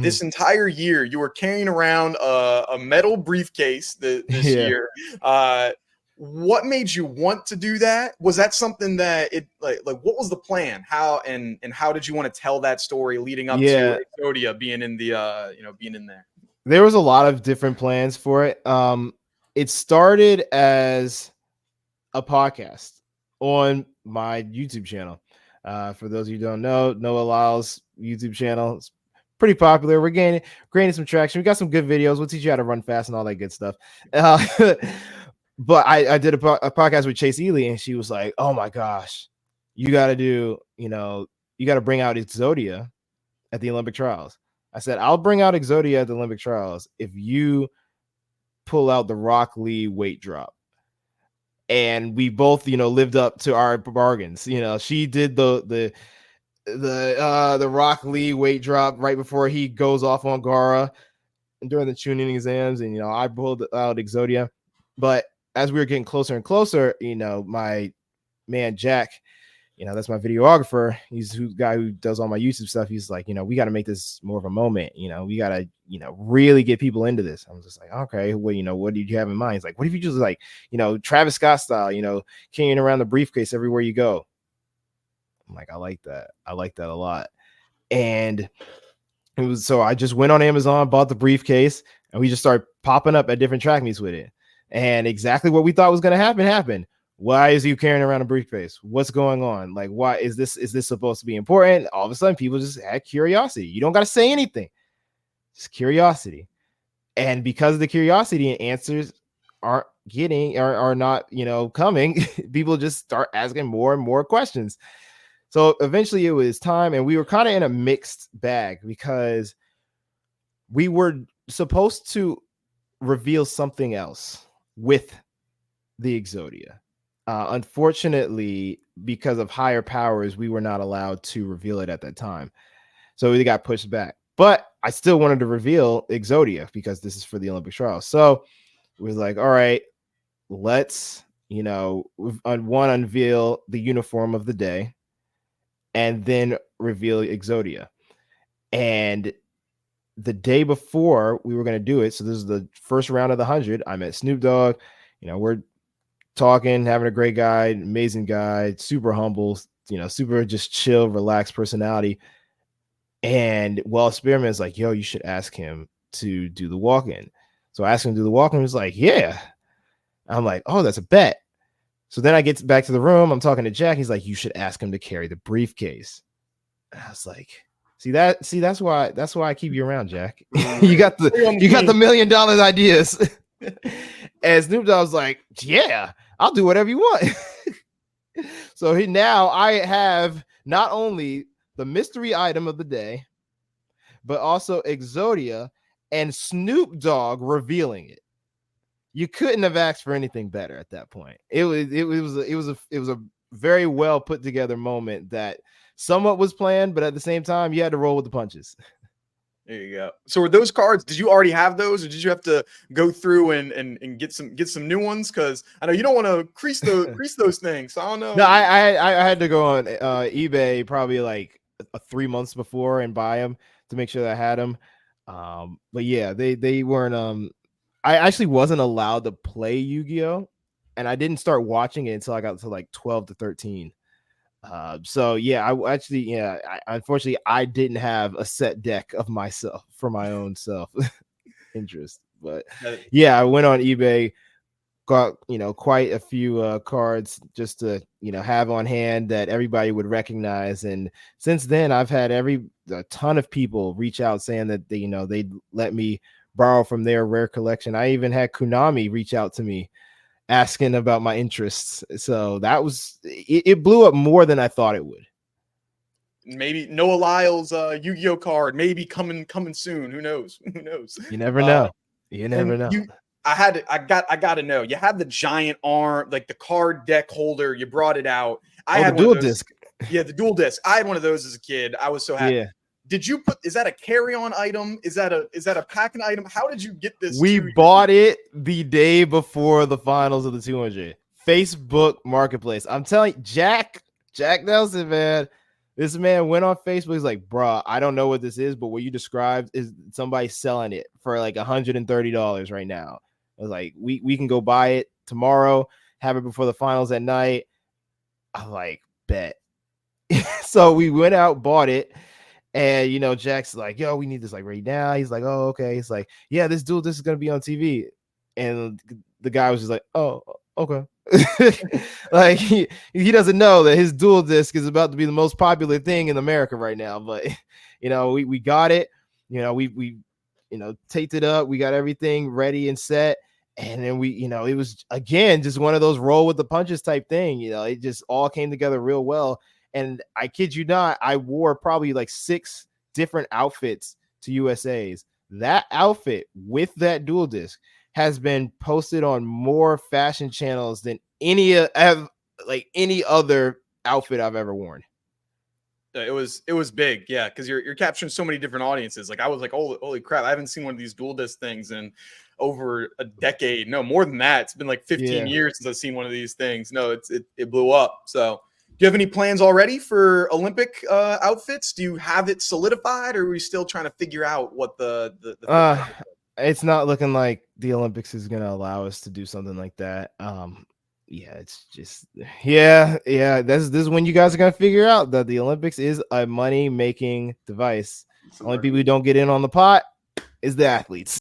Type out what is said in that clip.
this entire year you were carrying around a metal briefcase this Yeah. year. What made you want to do that? Was that something that it like what was the plan? How and how did you want to tell that story leading up to Yeah. Exodia being in the being in there? There was a lot of different plans for it. It started as a podcast on my YouTube channel. For those of you who don't know, Noah Lyles YouTube channel. It's pretty popular. We're gaining some traction. We got some good videos. We'll teach you how to run fast and all that good stuff. But I did a podcast with Chase Ely, and she was like, "Oh my gosh, you got to do, you got to bring out Exodia at the Olympic trials." I said, "I'll bring out Exodia at the Olympic trials if you pull out the Rock Lee weight drop." And we both, lived up to our bargains. She did the Rock Lee weight drop right before he goes off on Gara during the tuning exams, and I pulled out Exodia. But as we were getting closer and closer, my man Jack, that's my videographer. He's the guy who does all my YouTube stuff. He's like, we got to make this more of a moment. We got to, really get people into this. I'm just like, okay, well, what did you have in mind? He's like, what if you just like, Travis Scott style, carrying around the briefcase everywhere you go? I'm like, I like that. I like that a lot. And it was, so I just went on Amazon, bought the briefcase, and we just started popping up at different track meets with it. And exactly what we thought was going to happen happened. Why is you carrying around a briefcase? What's going on? Like, why is this supposed to be important? All of a sudden, people just had curiosity. You don't got to say anything. Just curiosity. And because of the curiosity and answers aren't are not, coming, people just start asking more and more questions. So eventually it was time, and we were kind of in a mixed bag because we were supposed to reveal something else with the Exodia. Unfortunately, because of higher powers, we were not allowed to reveal it at that time. So it got pushed back. But I still wanted to reveal Exodia because this is for the Olympic trials. So it was like, all right, let's, unveil the uniform of the day and then reveal Exodia. And the day before we were going to do it, so this is the first round of the 100, I met Snoop Dogg. We're talking, having a great guy, amazing guy, super humble, super just chill, relaxed personality. And Spearman's like, yo, you should ask him to do the walk-in. So I asked him to do the walk-in. He was like, yeah. I'm like, oh, that's a bet. So then I get back to the room. I'm talking to Jack. He's like, you should ask him to carry the briefcase. And I was like, that's why I keep you around, Jack. you got the $1 million ideas. And Snoop Dogg was like, yeah, I'll do whatever you want. So now I have not only the mystery item of the day, but also Exodia and Snoop Dogg revealing it. You couldn't have asked for anything better at that point. It was a very well put together moment that somewhat was planned, but at the same time, you had to roll with the punches. There you go. So were those cards, did you already have those, or did you have to go through and get some new ones? Because I know you don't want to crease those things. So I don't know. No, I had to go on eBay probably like 3 months before and buy them to make sure that I had them. But yeah, they weren't. I actually wasn't allowed to play Yu-Gi-Oh, and I didn't start watching it until I got to like 12 to 13. So yeah, unfortunately I didn't have a set deck of myself for my own self interest, but yeah, I went on eBay, got quite a few cards just to have on hand that everybody would recognize. And since then I've had a ton of people reach out saying that they'd let me borrow from their rare collection. I even had Konami reach out to me asking about my interests. So that was it blew up more than I thought it would. Maybe Noah Lyles Yu-Gi-Oh card maybe coming soon. Who knows? You never know. You never know. I got to know. You had the giant arm, like the card deck holder. You brought it out. I had the dual disc. Yeah, the dual disc. I had one of those as a kid. I was so happy. Yeah. Did you is that a carry-on item? Is that a packing item? How did you get this? We bought it the day before the finals of the 200. Facebook Marketplace. I'm telling you, Jack Nelson, man. This man went on Facebook. He's like, bruh, I don't know what this is, but what you described is somebody selling it for like $130 right now. I was like, we can go buy it tomorrow, have it before the finals at night. I was like, bet. So we went out, bought it. And, Jack's like, yo, we need this like right now. He's like, oh, okay. He's like, yeah, this is going to be on TV. And the guy was just like, oh, okay. Like he doesn't know that his dual disc is about to be the most popular thing in America right now. But, we got it. We taped it up. We got everything ready and set. And then it was, again, just one of those roll with the punches type thing. It just all came together real well. And I kid you not, I wore probably like 6 different outfits to USA's. That outfit with that dual disc has been posted on more fashion channels than any other outfit I've ever worn. It was big, yeah, because you're capturing so many different audiences. Like I was like, holy crap, I haven't seen one of these dual disc things in over a decade. No, more than that. It's been like 15 years since I've seen one of these things. No, it blew up. So do you have any plans already for Olympic outfits? Do you have it solidified, or are we still trying to figure out what the it's not looking like the Olympics is going to allow us to do something like that. Yeah, it's just this is when you guys are going to figure out that the Olympics is a money making device. Only people who don't get in on the pot is the athletes.